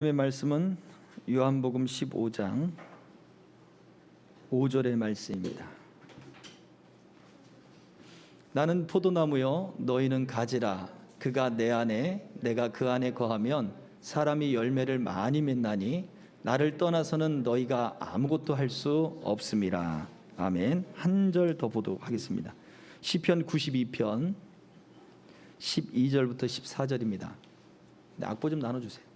의 말씀은 요한복음 15장 5절의 말씀입니다. 나는 포도나무요 너희는 가지라. 그가 내 안에 내가 그 안에 거하면 사람이 열매를 많이 맺나니 나를 떠나서는 너희가 아무것도 할 수 없음이라. 아멘. 한 절 더 보도록 하겠습니다. 시편 92편 12절부터 14절입니다. 악보 좀 나눠주세요.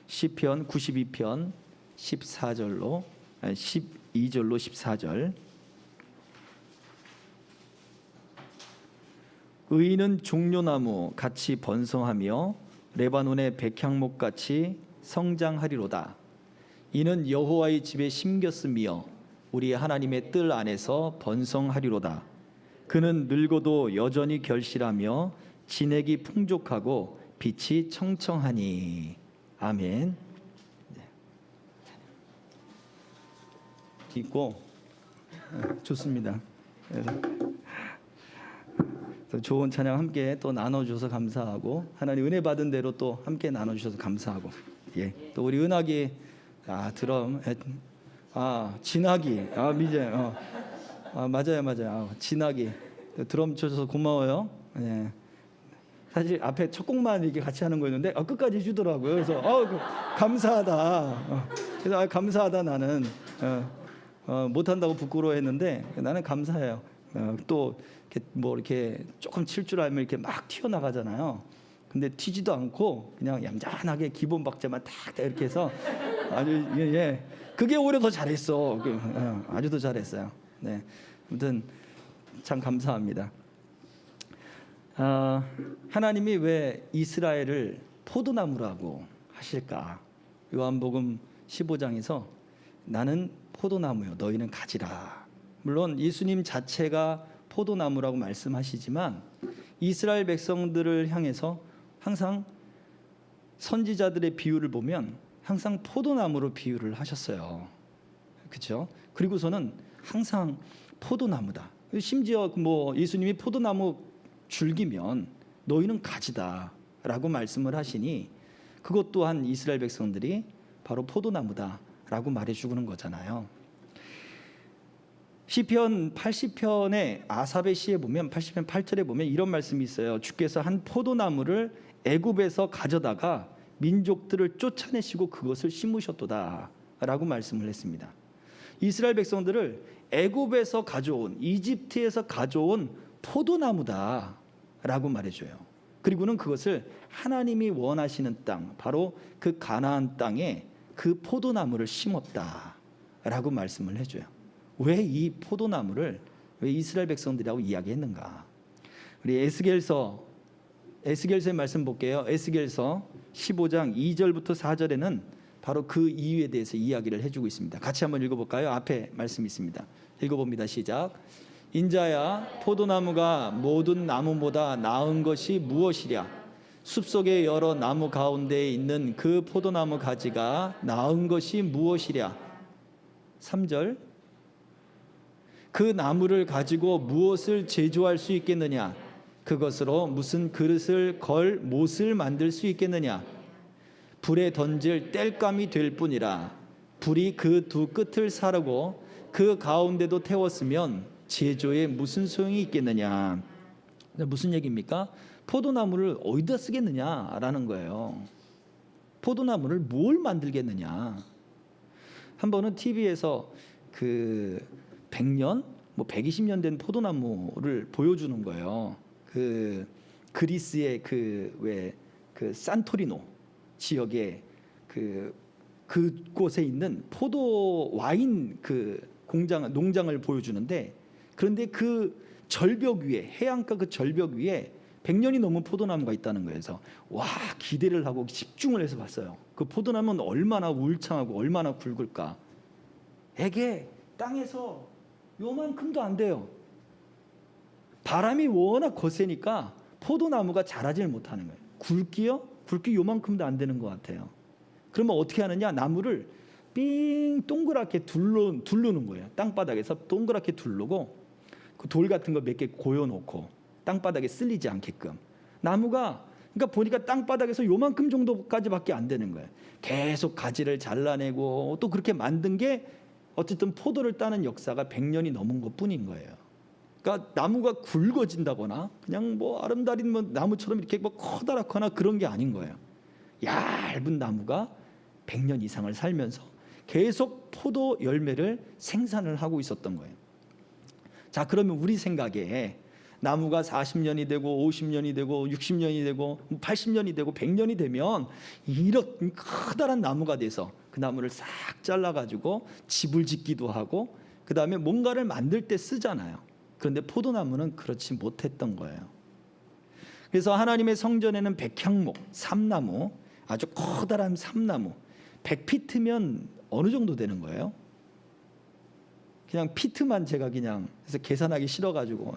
시편 92편 12절로 14절. 의인은 종려나무 같이 번성하며 레바논의 백향목 같이 성장하리로다. 이는 여호와의 집에 심겼으며 우리 하나님의 뜰 안에서 번성하리로다. 그는 늙어도 여전히 결실하며 진액이 풍족하고 빛이 청청하니. 아멘. 있고 좋습니다. 좋은 찬양 함께 또 나눠주셔서 감사하고 하나님 은혜 받은 대로 또 함께 나눠주셔서 감사하고 또 우리 은학이 드럼 진학이 미제 맞아요 진학이 드럼 쳐줘서 고마워요. 사실 앞에 첫 곡만 이렇게 같이 하는 거였는데 끝까지 해주더라고요. 그래서 감사하다. 그래서 감사하다. 나는 못한다고 부끄러워했는데 나는 감사해요. 또 이렇게 조금 칠 줄 알면 이렇게 막 튀어나가잖아요. 근데 튀지도 않고 그냥 얌전하게 기본 박자만 딱 이렇게 해서 아주 그게 오히려 더 잘했어. 아주 더 잘했어요. 네, 아무튼 참 감사합니다. 하나님이 왜 이스라엘을 포도나무라고 하실까? 요한복음 15장에서 나는 포도나무요 너희는 가지라. 물론 예수님 자체가 포도나무라고 말씀하시지만 이스라엘 백성들을 향해서 항상 선지자들의 비유를 보면 항상 포도나무로 비유를 하셨어요. 그렇죠? 그리고서는 항상 포도나무다. 심지어 예수님이 포도나무 줄기면 너희는 가지다 라고 말씀을 하시니 그것 또한 이스라엘 백성들이 바로 포도나무다 라고 말해주는 거잖아요. 시편 80편의 아삽의 시에 보면 80편 8절에 보면 이런 말씀이 있어요. 주께서 한 포도나무를 애굽에서 가져다가 민족들을 쫓아내시고 그것을 심으셨도다 라고 말씀을 했습니다. 이스라엘 백성들을 애굽에서 가져온, 이집트에서 가져온 포도나무다 라고 말해줘요. 그리고는 그것을 하나님이 원하시는 땅, 바로 그 가나안 땅에 그 포도나무를 심었다 라고 말씀을 해줘요. 왜 이 포도나무를 왜 이스라엘 백성들이라고 이야기했는가? 우리 에스겔서의 말씀 볼게요. 에스겔서 15장 2절부터 4절에는 바로 그 이유에 대해서 이야기를 해주고 있습니다. 같이 한번 읽어볼까요? 앞에 말씀이 있습니다. 읽어봅니다. 시작. 인자야, 포도나무가 모든 나무보다 나은 것이 무엇이랴? 숲속의 여러 나무 가운데에 있는 그 포도나무 가지가 나은 것이 무엇이랴? 3절. 그 나무를 가지고 무엇을 제조할 수 있겠느냐? 그것으로 무슨 그릇을 걸 못을 만들 수 있겠느냐? 불에 던질 땔감이 될 뿐이라. 불이 그 두 끝을 사르고 그 가운데도 태웠으면 제조에 무슨 소용이 있겠느냐? 무슨 얘기입니까? 포도나무를 어디다 쓰겠느냐라는 거예요. 포도나무를 뭘 만들겠느냐? 한 번은 TV에서 100년, 120년 된 포도나무를 보여주는 거예요. 그리스의 산토리노 지역에 그곳에 있는 포도 와인 농장을 보여주는데, 그런데 그 절벽 위에, 해안가 그 절벽 위에 100년이 넘은 포도나무가 있다는 거예요. 그래서 기대를 하고 집중을 해서 봤어요. 그 포도나무는 얼마나 울창하고 얼마나 굵을까. 에게 땅에서 요만큼도 안 돼요. 바람이 워낙 거세니까 포도나무가 자라질 못하는 거예요. 굵기 요만큼도 안 되는 것 같아요. 그러면 어떻게 하느냐? 나무를 삥 동그랗게 둘르는 거예요. 땅바닥에서 동그랗게 두르고 그 돌 같은 거 몇 개 고여놓고 땅바닥에 쓸리지 않게끔. 나무가 그러니까 보니까 땅바닥에서 요만큼 정도까지밖에 안 되는 거예요. 계속 가지를 잘라내고 또 그렇게 만든 게 어쨌든 포도를 따는 역사가 100년이 넘은 것뿐인 거예요. 그러니까 나무가 굵어진다거나 그냥 뭐 아름다린 뭐 나무처럼 이렇게 뭐 커다랗거나 그런 게 아닌 거예요. 얇은 나무가 100년 이상을 살면서 계속 포도 열매를 생산을 하고 있었던 거예요. 자, 그러면 우리 생각에 나무가 40년이 되고 50년이 되고 60년이 되고 80년이 되고 100년이 되면 이런 커다란 나무가 돼서 그 나무를 싹 잘라가지고 집을 짓기도 하고 그 다음에 뭔가를 만들 때 쓰잖아요. 그런데 포도나무는 그렇지 못했던 거예요. 그래서 하나님의 성전에는 백향목, 삼나무, 아주 커다란 삼나무 100피트면 어느 정도 되는 거예요? 그냥 피트만 제가 그냥 그래서 계산하기 싫어가지고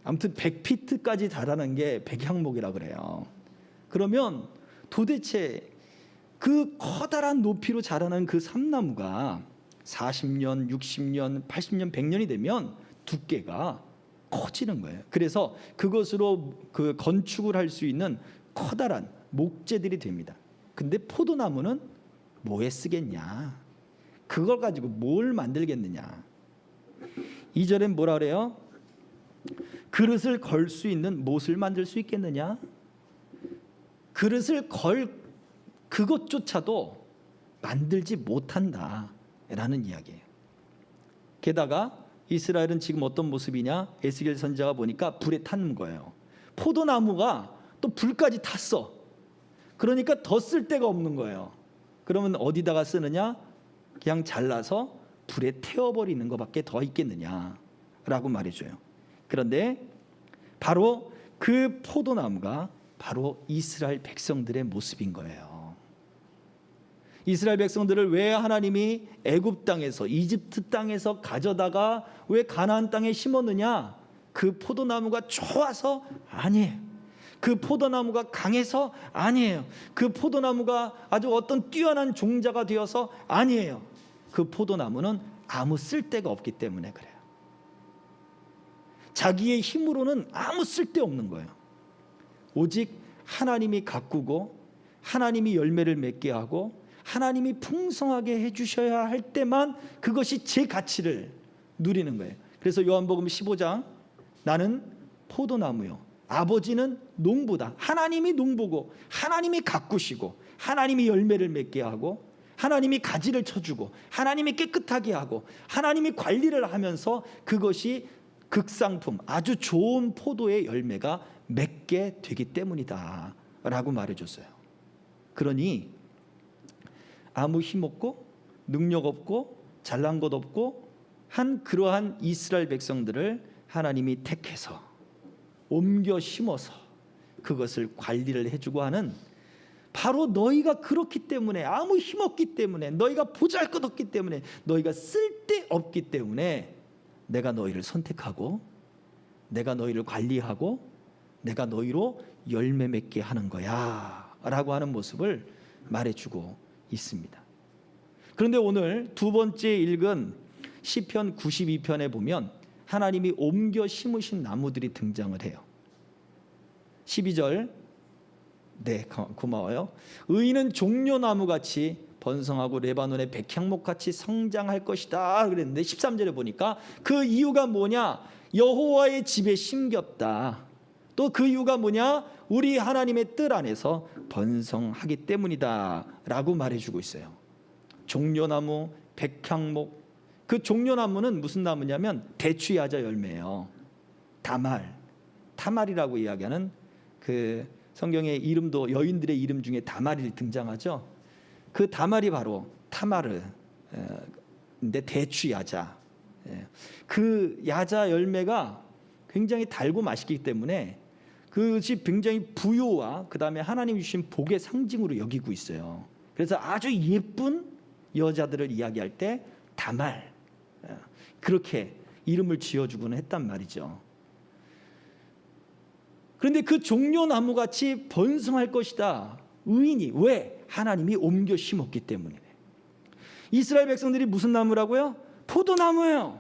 아무튼 100피트까지 자라는 게 백향목이라 그래요. 그러면 도대체 그 커다란 높이로 자라는 그 삼나무가 40년, 60년, 80년, 100년이 되면 두께가 커지는 거예요. 그래서 그것으로 그 건축을 할 수 있는 커다란 목재들이 됩니다. 근데 포도나무는 뭐에 쓰겠냐? 그걸 가지고 뭘 만들겠느냐? 2절엔 뭐라 그래요? 그릇을 걸 수 있는 못을 만들 수 있겠느냐? 그릇을 걸 그것조차도 만들지 못한다라는 이야기예요. 게다가 이스라엘은 지금 어떤 모습이냐? 에스겔 선지자가 보니까 불에 탄 거예요. 포도나무가 또 불까지 탔어. 그러니까 더 쓸 데가 없는 거예요. 그러면 어디다가 쓰느냐? 그냥 잘라서 불에 태워버리는 것밖에 더 있겠느냐라고 말해줘요. 그런데 바로 그 포도나무가 바로 이스라엘 백성들의 모습인 거예요. 이스라엘 백성들을 왜 하나님이 애굽 땅에서 이집트 땅에서 가져다가 왜 가나안 땅에 심었느냐? 그 포도나무가 좋아서 아니에요. 그 포도나무가 강해서 아니에요. 그 포도나무가 아주 어떤 뛰어난 종자가 되어서 아니에요. 그 포도나무는 아무 쓸데가 없기 때문에 그래요. 자기의 힘으로는 아무 쓸데없는 거예요. 오직 하나님이 가꾸고 하나님이 열매를 맺게 하고 하나님이 풍성하게 해주셔야 할 때만 그것이 제 가치를 누리는 거예요. 그래서 요한복음 15장 나는 포도나무요 아버지는 농부다. 하나님이 농부고 하나님이 가꾸시고 하나님이 열매를 맺게 하고 하나님이 가지를 쳐주고 하나님이 깨끗하게 하고 하나님이 관리를 하면서 그것이 극상품 아주 좋은 포도의 열매가 맺게 되기 때문이다 라고 말해줬어요. 그러니 아무 힘 없고 능력 없고 잘난 것 없고 한 그러한 이스라엘 백성들을 하나님이 택해서 옮겨 심어서 그것을 관리를 해주고 하는 바로 너희가 그렇기 때문에 아무 힘 없기 때문에 너희가 보잘것없기 때문에 너희가 쓸데없기 때문에 내가 너희를 선택하고 내가 너희를 관리하고 내가 너희로 열매 맺게 하는 거야 라고 하는 모습을 말해주고 있습니다. 그런데 오늘 두 번째 읽은 시편 92편에 보면 하나님이 옮겨 심으신 나무들이 등장을 해요. 12절 네 고마워요. 의인은 종려나무같이 번성하고 레바논의 백향목같이 성장할 것이다 그랬는데 13절에 보니까 그 이유가 뭐냐? 여호와의 집에 심겼다. 또 그 이유가 뭐냐? 우리 하나님의 뜰 안에서 번성하기 때문이다 라고 말해주고 있어요. 종려나무, 백향목. 그 종려나무는 무슨 나무냐면 대추야자 열매예요. 다말이라고 이야기하는 그 성경의 이름도 여인들의 이름 중에 다말이 등장하죠. 그 다말이 바로 타마르인데 대추야자. 그 야자 열매가 굉장히 달고 맛있기 때문에 그것이 굉장히 부요와 그 다음에 하나님이 주신 복의 상징으로 여기고 있어요. 그래서 아주 예쁜 여자들을 이야기할 때 다말 그렇게 이름을 지어주곤 했단 말이죠. 그런데 그 종려나무같이 번성할 것이다. 의인이 왜? 하나님이 옮겨 심었기 때문이네. 이스라엘 백성들이 무슨 나무라고요? 포도나무예요.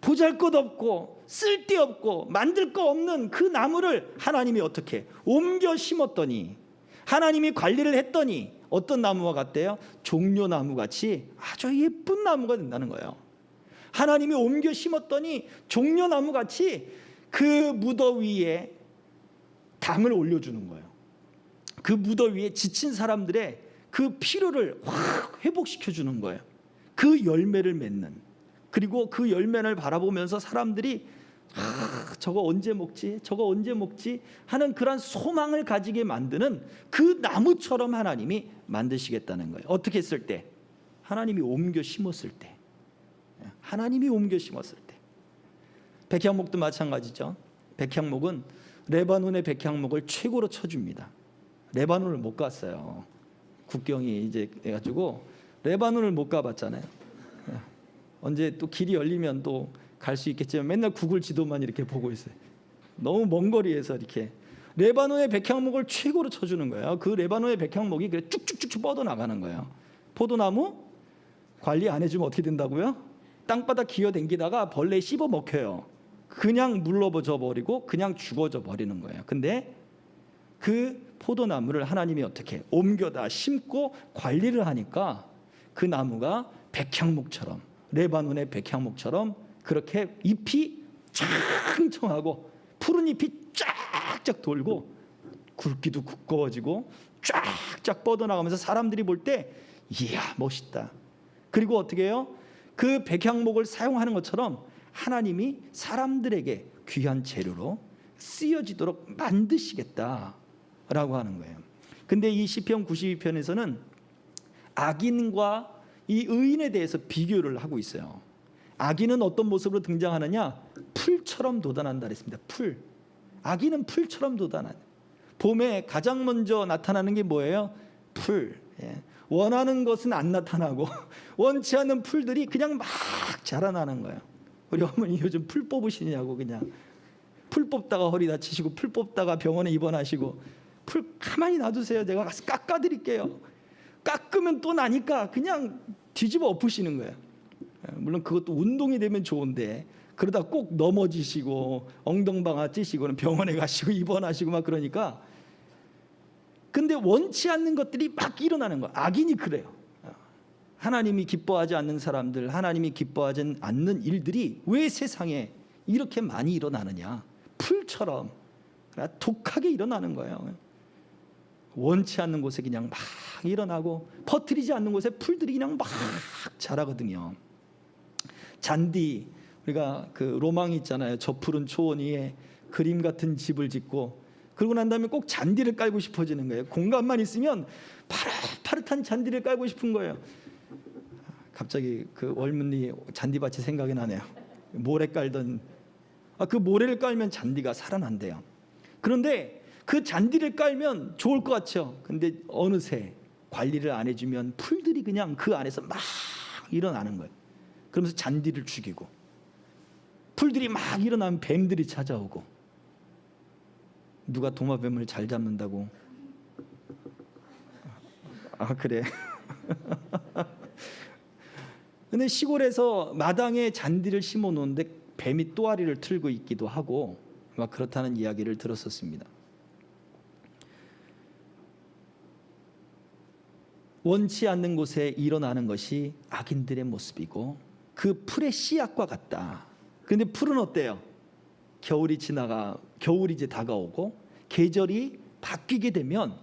보잘것없고 쓸데없고 만들 거 없는 그 나무를 하나님이 어떻게 옮겨 심었더니, 하나님이 관리를 했더니 어떤 나무와 같대요? 종려나무 같이 아주 예쁜 나무가 된다는 거예요. 하나님이 옮겨 심었더니 종려나무 같이 그 무더위에 담을 올려주는 거예요. 그 무더위에 지친 사람들의 그 피로를 확 회복시켜 주는 거예요. 그 열매를 맺는, 그리고 그 열매를 바라보면서 사람들이 저거 언제 먹지? 저거 언제 먹지? 하는 그런 소망을 가지게 만드는 그 나무처럼 하나님이 만드시겠다는 거예요. 어떻게 했을 때? 하나님이 옮겨 심었을 때. 하나님이 옮겨 심었을 때. 백향목도 마찬가지죠. 백향목은 레바논의 백향목을 최고로 쳐줍니다. 레바논을 못 갔어요. 국경이 이제 해가지고 레바논을 못 가봤잖아요. 언제 또 길이 열리면 또 갈 수 있겠지만 맨날 구글 지도만 이렇게 보고 있어요. 너무 먼 거리에서 이렇게 레바논의 백향목을 최고로 쳐주는 거예요. 그 레바논의 백향목이 그래 쭉쭉쭉 뻗어 나가는 거예요. 포도나무 관리 안 해주면 어떻게 된다고요? 땅바닥 기어댕기다가 벌레에 씹어 먹혀요. 그냥 물러져 버리고 그냥 죽어져 버리는 거예요. 근데 그 포도나무를 하나님이 어떻게 옮겨다 심고 관리를 하니까 그 나무가 백향목처럼, 레바논의 백향목처럼 그렇게 잎이 창청하고 푸른 잎이 쫙쫙 돌고 굵기도 두꺼워지고 쫙쫙 뻗어나가면서 사람들이 볼 때 이야 멋있다. 그리고 어떻게 해요? 그 백향목을 사용하는 것처럼 하나님이 사람들에게 귀한 재료로 쓰여지도록 만드시겠다라고 하는 거예요. 근데 이 시편 92편에서는 악인과 이 의인에 대해서 비교를 하고 있어요. 악인은 어떤 모습으로 등장하느냐? 풀처럼 돋아난다 그랬습니다. 풀. 악인은 풀처럼 돋아나요. 봄에 가장 먼저 나타나는 게 뭐예요? 풀. 원하는 것은 안 나타나고 원치 않는 풀들이 그냥 막 자라나는 거예요. 우리 어머니 요즘 풀 뽑으시냐고, 그냥 풀 뽑다가 허리 다치시고 풀 뽑다가 병원에 입원하시고, 풀 가만히 놔두세요. 내가 가서 깎아드릴게요. 깎으면 또 나니까 그냥 뒤집어 엎으시는 거예요. 물론 그것도 운동이 되면 좋은데 그러다 꼭 넘어지시고 엉덩방아 찌시고는 병원에 가시고 입원하시고 막 그러니까, 근데 원치 않는 것들이 막 일어나는 거예요. 악인이 그래요. 하나님이 기뻐하지 않는 사람들, 하나님이 기뻐하지 않는 일들이 왜 세상에 이렇게 많이 일어나느냐? 풀처럼 독하게 일어나는 거예요. 원치 않는 곳에 그냥 막 일어나고 퍼뜨리지 않는 곳에 풀들이 그냥 막 자라거든요. 잔디, 우리가 그 로망이 있잖아요. 저 푸른 초원 위에 그림 같은 집을 짓고, 그러고 난 다음에 꼭 잔디를 깔고 싶어지는 거예요. 공간만 있으면 파릇파릇한 잔디를 깔고 싶은 거예요. 갑자기 그 월문리 잔디밭이 생각이 나네요. 모래 깔던, 그 모래를 깔면 잔디가 살아난대요. 그런데 그 잔디를 깔면 좋을 것 같죠. 근데 어느새 관리를 안 해주면 풀들이 그냥 그 안에서 막 일어나는 거예요. 그러면서 잔디를 죽이고, 풀들이 막 일어나면 뱀들이 찾아오고, 누가 도마뱀을 잘 잡는다고? 그래. 근데 시골에서 마당에 잔디를 심어 놓는데 뱀이 또아리를 틀고 있기도 하고 막 그렇다는 이야기를 들었었습니다. 원치 않는 곳에 일어나는 것이 악인들의 모습이고 그 풀의 씨앗과 같다. 그런데 풀은 어때요? 겨울이 이제 다가오고 계절이 바뀌게 되면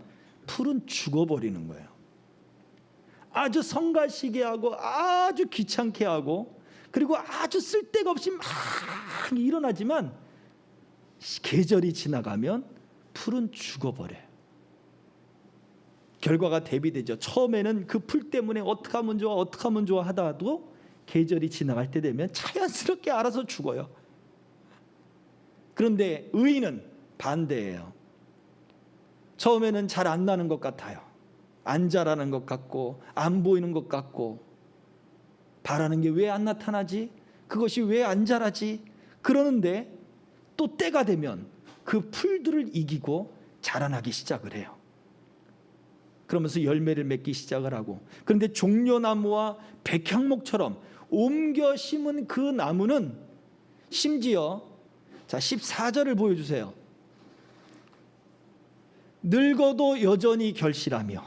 풀은 죽어버리는 거예요. 아주 성가시게 하고 아주 귀찮게 하고, 그리고 아주 쓸데가 없이 막 일어나지만 계절이 지나가면 풀은 죽어버려요. 결과가 대비되죠. 처음에는 그 풀 때문에 어떻게 하면 좋아 하다가도 계절이 지나갈 때 되면 자연스럽게 알아서 죽어요. 그런데 의인은 반대예요. 처음에는 잘 안 나는 것 같아요. 안 자라는 것 같고 안 보이는 것 같고, 바라는 게 왜 안 나타나지? 그것이 왜 안 자라지? 그러는데 또 때가 되면 그 풀들을 이기고 자라나기 시작을 해요. 그러면서 열매를 맺기 시작을 하고, 그런데 종려나무와 백향목처럼 옮겨 심은 그 나무는 심지어 자, 14절을 보여주세요. 늙어도 여전히 결실하며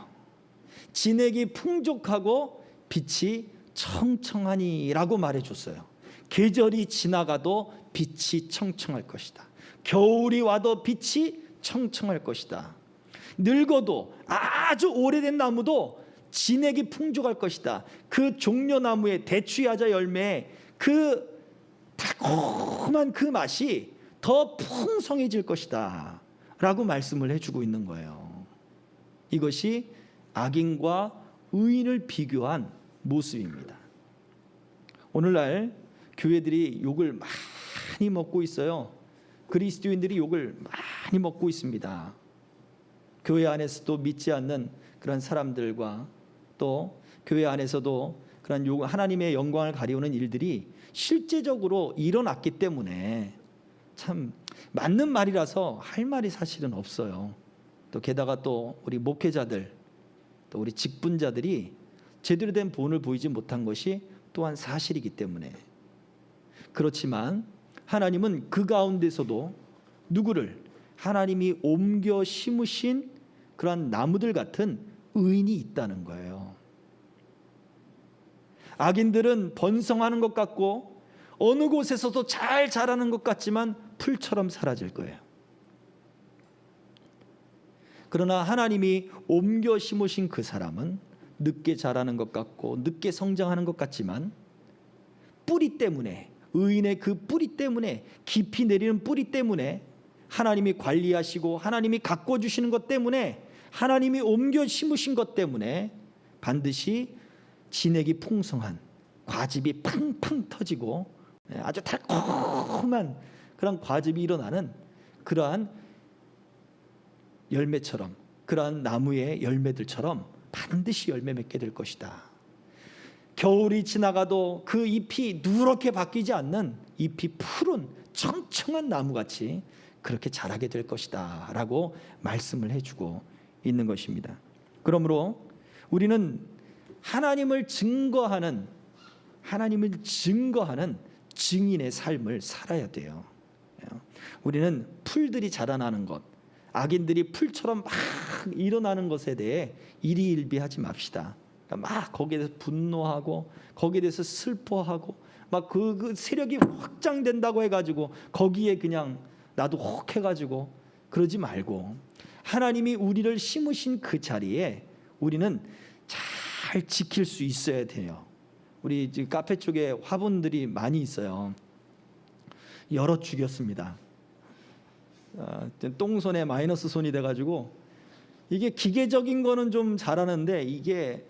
진액이 풍족하고 빛이 청청하니라고 말해줬어요. 계절이 지나가도 빛이 청청할 것이다. 겨울이 와도 빛이 청청할 것이다. 늙어도 아주 오래된 나무도 진액이 풍족할 것이다. 그 종려나무의 대추야자 열매에 그 달콤한 그 맛이 더 풍성해질 것이다 라고 말씀을 해주고 있는 거예요. 이것이 악인과 의인을 비교한 모습입니다. 오늘날 교회들이 욕을 많이 먹고 있어요. 그리스도인들이 욕을 많이 먹고 있습니다. 교회 안에서도 믿지 않는 그런 사람들과 또 교회 안에서도 그런 하나님의 영광을 가리우는 일들이 실제적으로 일어났기 때문에 참 맞는 말이라서 할 말이 사실은 없어요. 또 게다가 또 우리 목회자들 또 우리 직분자들이 제대로 된 본을 보이지 못한 것이 또한 사실이기 때문에. 그렇지만 하나님은 그 가운데서도 누구를 하나님이 옮겨 심으신 그런 나무들 같은 의인이 있다는 거예요. 악인들은 번성하는 것 같고 어느 곳에서도 잘 자라는 것 같지만 풀처럼 사라질 거예요. 그러나 하나님이 옮겨 심으신 그 사람은 늦게 자라는 것 같고 늦게 성장하는 것 같지만 뿌리 때문에, 의인의 그 뿌리 때문에, 깊이 내리는 뿌리 때문에, 하나님이 관리하시고 하나님이 가꿔주시는 것 때문에, 하나님이 옮겨 심으신 것 때문에 반드시 진액이 풍성한 과즙이 팡팡 터지고 아주 달콤한 그런 과즙이 일어나는 그러한 열매처럼, 그러한 나무의 열매들처럼 반드시 열매 맺게 될 것이다. 겨울이 지나가도 그 잎이 누렇게 바뀌지 않는 잎이 푸른 청청한 나무같이 그렇게 자라게 될 것이다 라고 말씀을 해주고 있는 것입니다. 그러므로 우리는 하나님을 증거하는 증인의 삶을 살아야 돼요. 우리는 풀들이 자라나는 것, 악인들이 풀처럼 막 일어나는 것에 대해 일희일비하지 맙시다. 막 거기에 대해서 분노하고 거기에 대해서 슬퍼하고 막 그 세력이 확장된다고 해가지고 거기에 그냥 나도 혹 해가지고 그러지 말고, 하나님이 우리를 심으신 그 자리에 우리는 잘 지킬 수 있어야 돼요. 우리 지금 카페 쪽에 화분들이 많이 있어요. 여러 죽였습니다. 똥손에 마이너스 손이 돼가지고 이게 기계적인 거는 좀 잘하는데 이게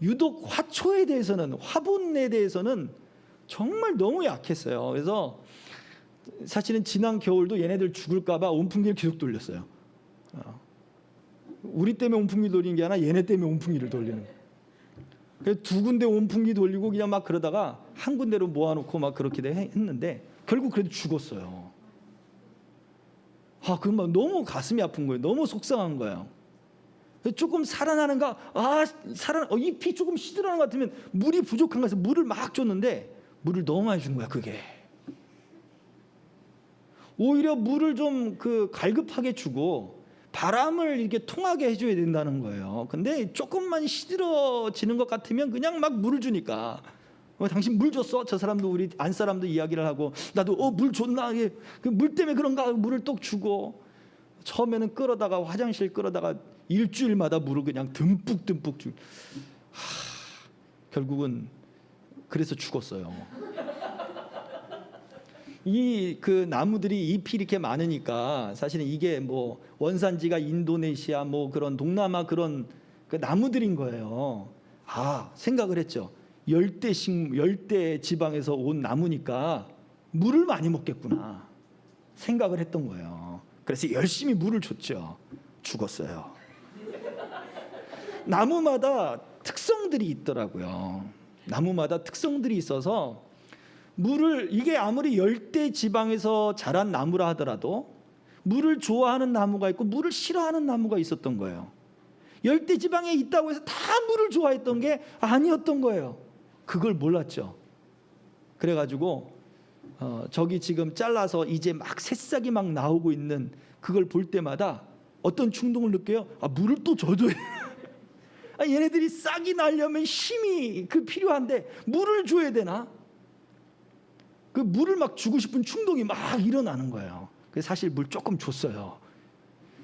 유독 화초에 대해서는, 화분에 대해서는 정말 너무 약했어요. 그래서 사실은 지난 겨울도 얘네들 죽을까봐 온풍기를 계속 돌렸어요. 우리 때문에 온풍기 돌리는 게 아니라 얘네 때문에 온풍기를 돌리는 거예요. 그래서 두 군데 온풍기 돌리고 그냥 막 그러다가 한 군데로 모아놓고 막 그렇게 했는데 결국 그래도 죽었어요. 그건 막 너무 가슴이 아픈 거예요. 너무 속상한 거예요. 조금 살아나는가, 잎이 조금 시들어가는 것 같으면 물이 부족한가 해서 물을 막 줬는데 물을 너무 많이 준 거야. 그게 오히려 물을 좀 갈급하게 주고 바람을 이렇게 통하게 해줘야 된다는 거예요. 근데 조금만 시들어지는 것 같으면 그냥 막 물을 주니까, 당신 물 줬어? 저 사람도, 우리 안 사람도 이야기를 하고, 나도 물 줬나? 물 때문에 그런가? 물을 또 주고, 처음에는 끌어다가 화장실 끌어다가 일주일마다 물을 그냥 듬뿍 주고, 결국은 그래서 죽었어요. 그 나무들이 잎이 이렇게 많으니까 사실은 이게 뭐 원산지가 인도네시아 뭐 그런 동남아 그런 그 나무들인 거예요. 생각을 했죠. 열대 지방에서 온 나무니까 물을 많이 먹겠구나 생각을 했던 거예요. 그래서 열심히 물을 줬죠. 죽었어요. 나무마다 특성들이 있더라고요. 나무마다 특성들이 있어서 물을, 이게 아무리 열대 지방에서 자란 나무라 하더라도 물을 좋아하는 나무가 있고 물을 싫어하는 나무가 있었던 거예요. 열대 지방에 있다고 해서 다 물을 좋아했던 게 아니었던 거예요. 그걸 몰랐죠. 그래가지고 저기 지금 잘라서 이제 막 새싹이 막 나오고 있는 그걸 볼 때마다 어떤 충동을 느껴요? 물을 또 줘줘야 얘네들이 싹이 나려면 힘이 필요한데 물을 줘야 되나? 그 물을 막 주고 싶은 충동이 막 일어나는 거예요. 그래서 사실 물 조금 줬어요.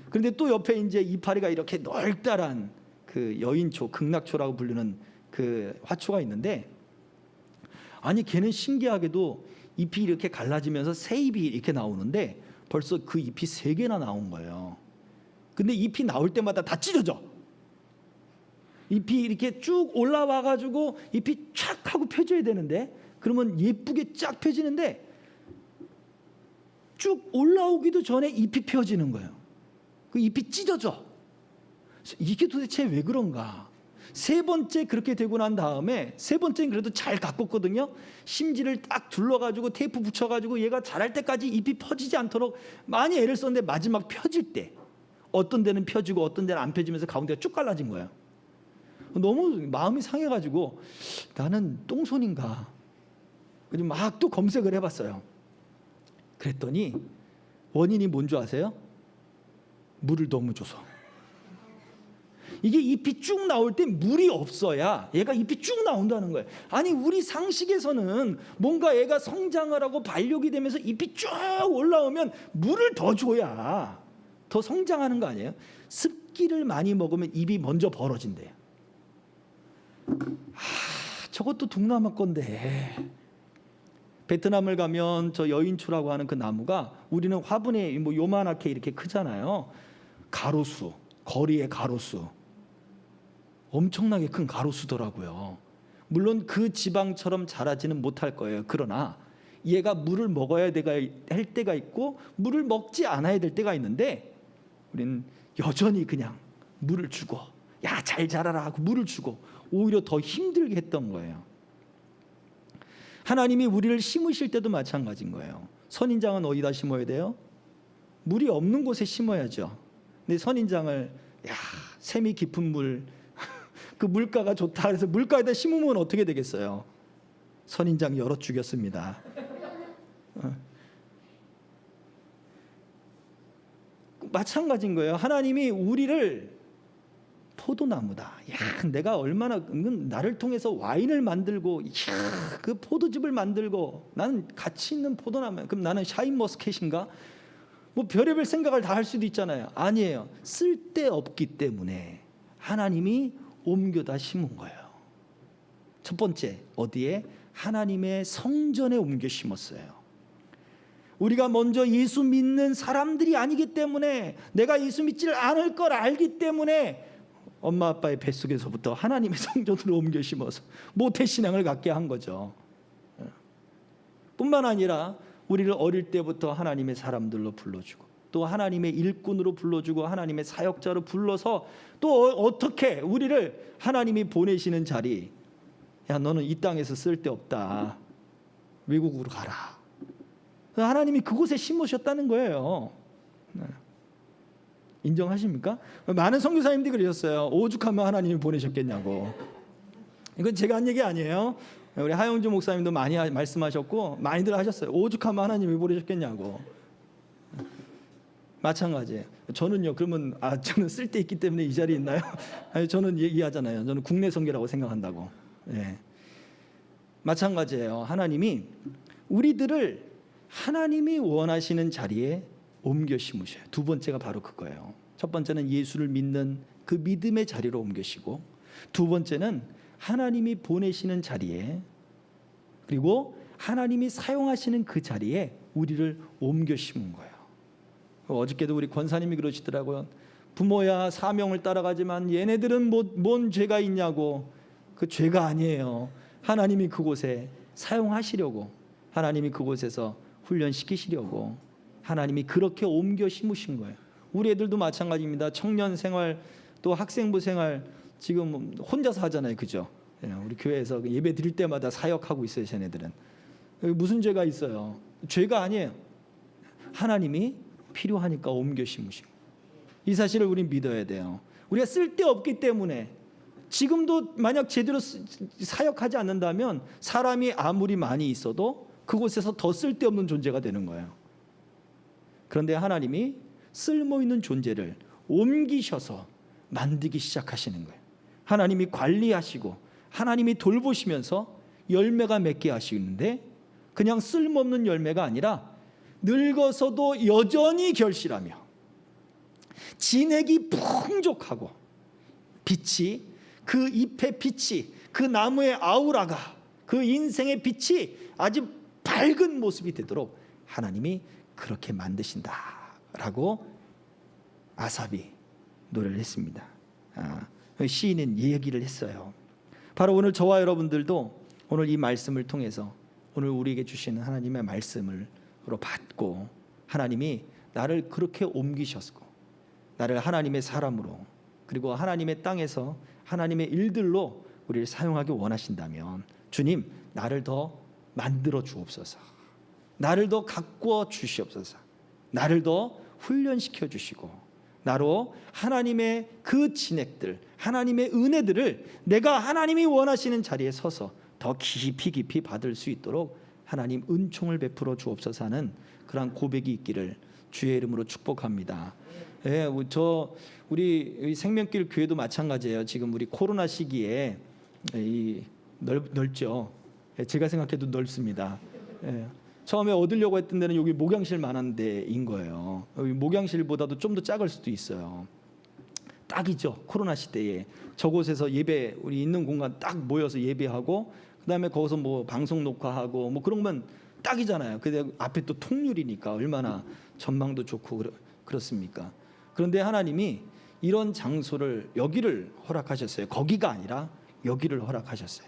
그런데 또 옆에 이제 이파리가 이렇게 널따란 그 여인초, 극락초라고 부르는 그 화초가 있는데, 아니 걔는 신기하게도 잎이 이렇게 갈라지면서 새 잎이 이렇게 나오는데 벌써 그 잎이 3개나 나온 거예요. 근데 잎이 나올 때마다 다 찢어져. 잎이 이렇게 쭉 올라와 가지고 잎이 촥 하고 펴져야 되는데, 그러면 예쁘게 쫙 펴지는데 쭉 올라오기도 전에 잎이 펴지는 거예요. 그 잎이 찢어져. 이게 도대체 왜 그런가? 3번째 그렇게 되고 난 다음에, 3번째는 그래도 잘 가꿨거든요. 심지를 딱 둘러가지고 테이프 붙여가지고 얘가 자랄 때까지 잎이 펴지지 않도록 많이 애를 썼는데, 마지막 펴질 때 어떤 데는 펴지고 어떤 데는 안 펴지면서 가운데가 쭉 갈라진 거예요. 너무 마음이 상해가지고 나는 똥손인가? 그래서 막 또 검색을 해봤어요. 그랬더니 원인이 뭔 줄 아세요? 물을 너무 줘서. 이게 잎이 쭉 나올 때 물이 없어야 얘가 잎이 쭉 나온다는 거예요. 아니 우리 상식에서는 뭔가 얘가 성장을 하고 발육이 되면서 잎이 쭉 올라오면 물을 더 줘야 더 성장하는 거 아니에요? 습기를 많이 먹으면 잎이 먼저 벌어진대요. 저것도 동남아 건데, 베트남을 가면 저 여인초라고 하는 그 나무가, 우리는 화분에 뭐 요만하게 이렇게 크잖아요. 가로수, 거리의 가로수, 엄청나게 큰 가로수더라고요. 물론 그 지방처럼 자라지는 못할 거예요. 그러나 얘가 물을 먹어야 할 때가 있고 물을 먹지 않아야 될 때가 있는데, 우리는 여전히 그냥 물을 주고 야 잘 자라라 하고 물을 주고 오히려 더 힘들게 했던 거예요. 하나님이 우리를 심으실 때도 마찬가지인 거예요. 선인장은 어디다 심어야 돼요? 물이 없는 곳에 심어야죠. 근데 선인장을 샘이 깊은 물, 그 물가가 좋다 그래서 물가에다 심으면 어떻게 되겠어요? 선인장 열어 죽였습니다. 마찬가지인 거예요. 하나님이 우리를 포도나무다. 내가 얼마나 나를 통해서 와인을 만들고, 그 포도즙을 만들고, 나는 가치 있는 포도나무야. 그럼 나는 샤인머스켓인가? 뭐 별의별 생각을 다 할 수도 있잖아요. 아니에요. 쓸데없기 때문에 하나님이 옮겨다 심은 거예요. 첫 번째, 어디에? 하나님의 성전에 옮겨 심었어요. 우리가 먼저 예수 믿는 사람들이 아니기 때문에, 내가 예수 믿지를 않을 걸 알기 때문에 엄마 아빠의 뱃속에서부터 하나님의 성전으로 옮겨 심어서 모태신앙을 갖게 한 거죠. 뿐만 아니라 우리를 어릴 때부터 하나님의 사람들로 불러주고, 또 하나님의 일꾼으로 불러주고, 하나님의 사역자로 불러서 또 어떻게 우리를 하나님이 보내시는 자리, 야 너는 이 땅에서 쓸데없다, 외국으로 가라. 하나님이 그곳에 심으셨다는 거예요. 인정하십니까? 많은 선교사님들이 그러셨어요. 오죽하면 하나님이 보내셨겠냐고. 이건 제가 한 얘기 아니에요. 우리 하영주 목사님도 많이 말씀하셨고 많이들 하셨어요. 오죽하면 하나님이 보내셨겠냐고. 마찬가지예요. 저는요. 그러면 저는 쓸데 있기 때문에 이 자리에 있나요? 아니, 저는 얘기하잖아요. 저는 국내 선교라고 생각한다고. 예. 마찬가지예요. 하나님이 우리들을 하나님이 원하시는 자리에 옮겨 심으셔요. 두 번째가 바로 그거예요. 첫 번째는 예수를 믿는 그 믿음의 자리로 옮기시고, 두 번째는 하나님이 보내시는 자리에, 그리고 하나님이 사용하시는 그 자리에 우리를 옮겨 심은 거예요. 어저께도 우리 권사님이 그러시더라고요. 부모야 사명을 따라가지만 얘네들은 뭔 죄가 있냐고. 그 죄가 아니에요. 하나님이 그곳에 사용하시려고, 하나님이 그곳에서 훈련시키시려고 하나님이 그렇게 옮겨 심으신 거예요. 우리 애들도 마찬가지입니다. 청년 생활, 또 학생부 생활 지금 혼자서 하잖아요. 그죠? 우리 교회에서 예배 드릴 때마다 사역하고 있어요. 쟤네들은. 무슨 죄가 있어요? 죄가 아니에요. 하나님이 필요하니까 옮겨 심으신 거예요. 이 사실을 우리는 믿어야 돼요. 우리가 쓸데없기 때문에, 지금도 만약 제대로 사역하지 않는다면 사람이 아무리 많이 있어도 그곳에서 더 쓸데없는 존재가 되는 거예요. 그런데 하나님이 쓸모있는 존재를 옮기셔서 만들기 시작하시는 거예요. 하나님이 관리하시고 하나님이 돌보시면서 열매가 맺게 하시는데, 그냥 쓸모없는 열매가 아니라 늙어서도 여전히 결실하며 진액이 풍족하고 빛이, 그 잎의 빛이, 그 나무의 아우라가, 그 인생의 빛이 아주 밝은 모습이 되도록 하나님이 그렇게 만드신다라고 아삽이 노래를 했습니다. 시인은 이 얘기를 했어요. 바로 오늘 저와 여러분들도 오늘 이 말씀을 통해서 오늘 우리에게 주시는 하나님의 말씀으로 받고, 하나님이 나를 그렇게 옮기셨고 나를 하나님의 사람으로, 그리고 하나님의 땅에서 하나님의 일들로 우리를 사용하기 원하신다면, 주님 나를 더 만들어 주옵소서, 나를 더 가꾸어 주시옵소서, 나를 더 훈련시켜 주시고 나로 하나님의 그 진액들, 하나님의 은혜들을 내가 하나님이 원하시는 자리에 서서 더 깊이 받을 수 있도록 하나님 은총을 베풀어 주옵소서 하는 그런 고백이 있기를 주의 이름으로 축복합니다. 예, 우리 생명길 교회도 마찬가지예요. 지금 우리 코로나 시기에 넓죠. 제가 생각해도 넓습니다. 예. 처음에 얻으려고 했던 데는 여기 목양실만한 데인 거예요. 여기 목양실보다도 좀 더 작을 수도 있어요. 딱이죠. 코로나 시대에 저곳에서 예배, 우리 있는 공간 딱 모여서 예배하고, 그다음에 거기서 뭐 방송 녹화하고 뭐 그런 건 딱이잖아요. 근데 앞에 또 통유리니까 얼마나 전망도 좋고 그렇습니까? 그런데 하나님이 이런 장소를, 여기를 허락하셨어요. 거기가 아니라 여기를 허락하셨어요.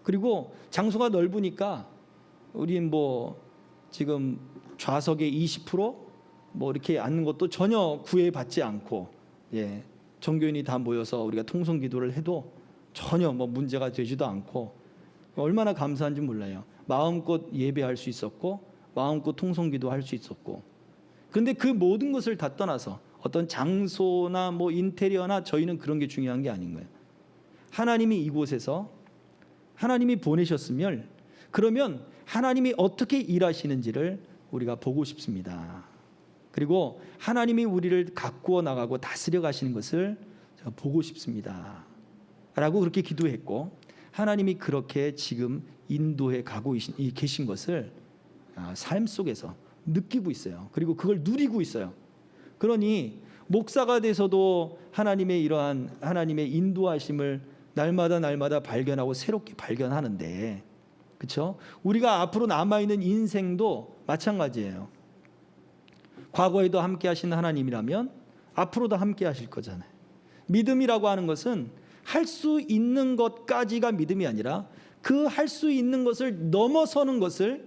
그리고 장소가 넓으니까 우리 뭐 지금 좌석의 20% 이렇게 앉는 것도 전혀 구애받지 않고, 예, 종교인이 다 모여서 우리가 통성 기도를 해도 전혀 문제가 되지도 않고 얼마나 감사한지 몰라요. 마음껏 예배할 수 있었고 마음껏 통성 기도할 수 있었고. 그런데 그 모든 것을 다 떠나서 어떤 장소나 인테리어나 저희는 그런 게 중요한 게 아닌 거예요. 하나님이 이곳에서 하나님이 보내셨으면, 그러면 하나님이 어떻게 일하시는지를 우리가 보고 싶습니다. 그리고 하나님이 우리를 가꾸어 나가고 다스려 가시는 것을 제가 보고 싶습니다 라고 그렇게 기도했고, 하나님이 그렇게 지금 인도해 가고 계신 것을 삶 속에서 느끼고 있어요. 그리고 그걸 누리고 있어요. 그러니 목사가 돼서도 하나님의 이러한 하나님의 인도하심을 날마다 발견하고 새롭게 발견하는데, 그렇죠? 우리가 앞으로 남아있는 인생도 마찬가지예요. 과거에도 함께 하신 하나님이라면 앞으로도 함께 하실 거잖아요. 믿음이라고 하는 것은 할 수 있는 것까지가 믿음이 아니라 그 할 수 있는 것을 넘어서는 것을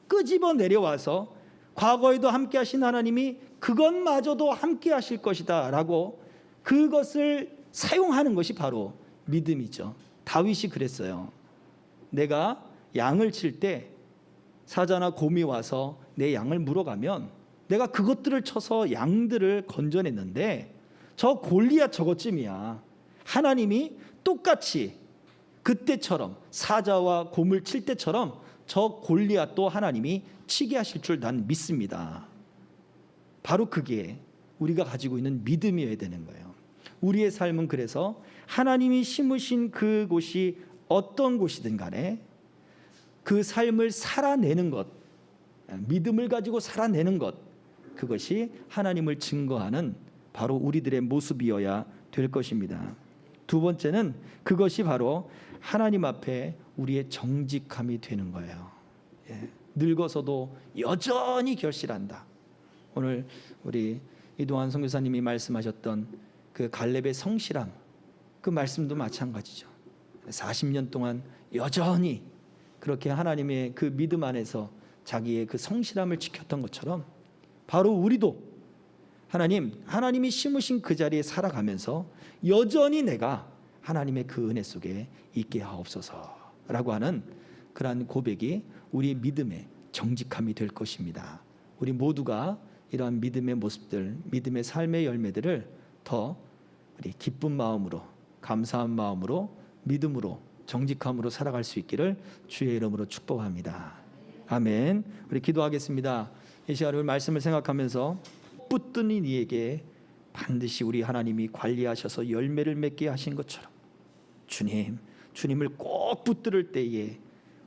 끄집어 내려와서 과거에도 함께 하신 하나님이 그것마저도 함께 하실 것이다 라고 그것을 사용하는 것이 바로 믿음이죠. 다윗이 그랬어요. 내가 양을 칠 때 사자나 곰이 와서 내 양을 물어가면 내가 그것들을 쳐서 양들을 건져냈는데 저 골리앗 저것쯤이야. 하나님이 똑같이 그때처럼 사자와 곰을 칠 때처럼 저 골리앗도 하나님이 치게 하실 줄 난 믿습니다. 바로 그게 우리가 가지고 있는 믿음이어야 되는 거예요. 우리의 삶은 그래서 하나님이 심으신 그곳이 어떤 곳이든 간에 그 삶을 살아내는 것, 믿음을 가지고 살아내는 것, 그것이 하나님을 증거하는 바로 우리들의 모습이어야 될 것입니다. 두 번째는 그것이 바로 하나님 앞에 우리의 정직함이 되는 거예요. 예, 늙어서도 여전히 결실한다. 오늘 우리 이동환 선교사님이 말씀하셨던 그 갈렙의 성실함, 그 말씀도 마찬가지죠. 40년 동안 여전히 그렇게 하나님의 그 믿음 안에서 자기의 그 성실함을 지켰던 것처럼 바로 우리도 하나님이 심으신 그 자리에 살아가면서 여전히 내가 하나님의 그 은혜 속에 있게 하옵소서라고 하는 그러한 고백이 우리의 믿음의 정직함이 될 것입니다. 우리 모두가 이러한 믿음의 모습들, 믿음의 삶의 열매들을 더 우리 기쁜 마음으로, 감사한 마음으로, 믿음으로, 정직함으로 살아갈 수 있기를 주의 이름으로 축복합니다. 아멘. 우리 기도하겠습니다. 이 시간에 우리 말씀을 생각하면서 붙드는 이에게 반드시 우리 하나님이 관리하셔서 열매를 맺게 하신 것처럼 주님을 꼭 붙들을 때에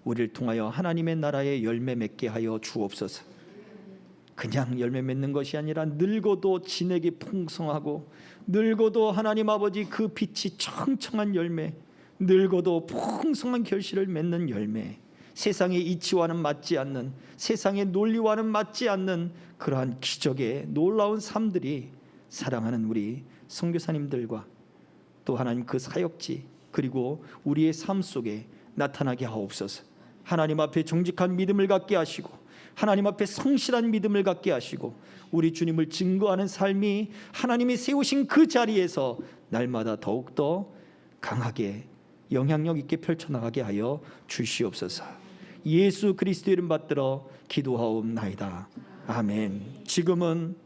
우리를 통하여 하나님의 나라의 열매 맺게 하여 주옵소서. 그냥 열매 맺는 것이 아니라 늙어도 진액이 풍성하고, 늙어도 하나님 아버지 그 빛이 청청한 열매, 늙어도 풍성한 결실을 맺는 열매, 세상의 이치와는 맞지 않는, 세상의 논리와는 맞지 않는 그러한 기적의 놀라운 삶들이 사랑하는 우리 선교사님들과 또 하나님 그 사역지 그리고 우리의 삶 속에 나타나게 하옵소서. 하나님 앞에 정직한 믿음을 갖게 하시고, 하나님 앞에 성실한 믿음을 갖게 하시고, 우리 주님을 증거하는 삶이 하나님이 세우신 그 자리에서 날마다 더욱더 강하게 영향력 있게 펼쳐나가게 하여 주시옵소서. 예수 그리스도의 이름 받들어 기도하옵나이다. 아멘. 지금은